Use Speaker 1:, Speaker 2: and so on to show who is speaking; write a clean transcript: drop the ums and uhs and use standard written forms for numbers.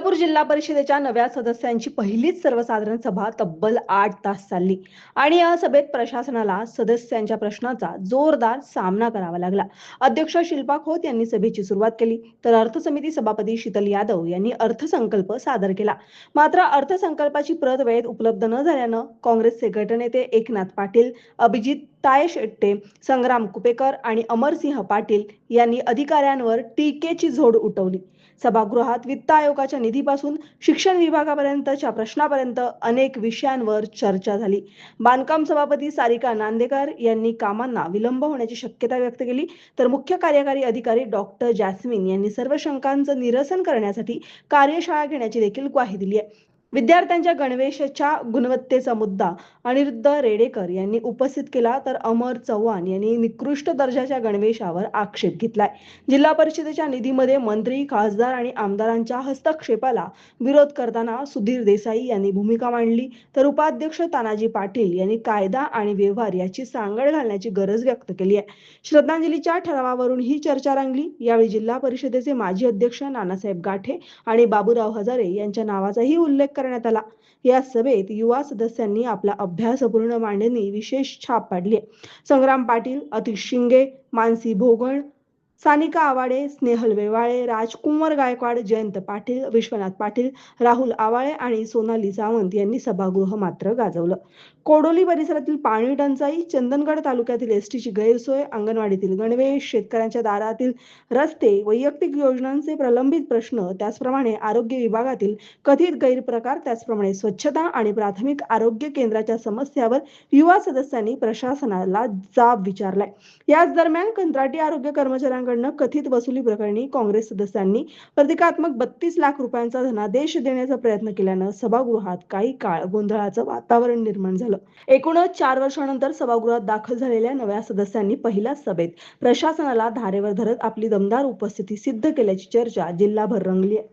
Speaker 1: सोलापूर जिल्हा परिषदेच्या नव्या सदस्यांची पहिलीच सर्वसाधारण सभा तब्बल 8 तास चालली आणि या सभेत प्रशासनाला सदस्यांच्या प्रश्नांचा जोरदार सामना करावा लागला। अध्यक्ष शिल्पा खोत यांनी सभेची सुरुवात केली, तर अर्थसमिती सभापती शीतल यादव यांनी अर्थसंकल्प सादर केला। मात्र अर्थसंकल्पाची प्रत वेळेत उपलब्ध न झाल्यानं काँग्रेसचे गटनेते एकनाथ पाटील, अभिजित तायशेट्टे, संग्राम कुपेकर आणि अमरसिंह पाटील यांनी अधिकाऱ्यांवर टीकेची झोड उठवली। सभागृहात वित्त आयोगाच्या निधीपासून शिक्षण विभागापर्यंतच्या प्रश्नापर्यंत अनेक विषयांवर चर्चा झाली। बांधकाम सभापती सारिका नांदेकर यांनी कामांना विलंब होण्याची शक्यता व्यक्त केली, तर मुख्य कार्यकारी अधिकारी डॉक्टर जॅस्मिन यांनी सर्व शंकांचं निरसन करण्यासाठी कार्यशाळा घेण्याची देखील ग्वाही दिली आहे। विद्यार्थ्यांच्या गणवेशाच्या गुणवत्तेचा मुद्दा अनिरुद्ध रेडेकर यांनी उपस्थित केला, तर अमर चव्हाण यांनी निकृष्ट दर्जाच्या गणवेशावर आक्षेप घेतलाय। जिल्हा परिषदेच्या निधीमध्ये मंत्री, खासदार आणि आमदारांच्या हस्तक्षेपाला विरोध करताना सुधीर देसाई यांनी भूमिका मांडली, तर उपाध्यक्ष तानाजी पाटील यांनी कायदा आणि व्यवहार याची सांगड घालण्याची गरज व्यक्त केली आहे। श्रद्धांजलीच्या ठरावावरून ही चर्चा रंगली। यावेळी जिल्हा परिषदेचे माजी अध्यक्ष नानासाहेब गाठे आणि बाबूराव हजारे यांच्या नावाचाही उल्लेख करण्यात आला। या सभेत युवा सदस्यांनी आपला अभ्यासपूर्ण मांडणी विशेष छाप पाडली आहे। संग्राम पाटील, अतिश शिंगे, मानसी भोगण, सानिका आवाडे, स्नेहल वेवाळे, राजकुमार गायकवाड, जयंत पाटील, विश्वनाथ पाटील, राहुल आवाळे आणि सोनाली सावंत यांनी सभागृह मात्र गाजवलं। कोडोली परिसरातील पाणी टंचाई, चंदगड तालुक्यातील एसटीची गैरसोय, अंगणवाडीतील गणवेश, शेतकऱ्यांच्या दारातील रस्ते, वैयक्तिक योजनांचे प्रलंबित प्रश्न, त्याचप्रमाणे आरोग्य विभागातील कथित गैरप्रकार, त्याचप्रमाणे स्वच्छता आणि प्राथमिक आरोग्य केंद्राच्या समस्यावर युवा सदस्यांनी प्रशासनाला जाब विचारलाय। याच दरम्यान कंत्राटी आरोग्य कर्मचाऱ्यांकडून कथित वसुली प्रकरणी काँग्रेस सदस्यांनी प्रतिकात्मक 32 लाख रुपयांचा धनादेश देण्याचा प्रयत्न केल्यानं सभागृहात काही काळ गोंधळाचं वातावरण निर्माण झालं। एकूणच 4 वर्षांनंतर सभागृहात दाखल झालेल्या नव्या सदस्यांनी पहिल्याच सभेत प्रशासनाला धारेवर धरत आपली दमदार उपस्थिती सिद्ध केल्याची चर्चा जिल्हाभर रंगली आहे।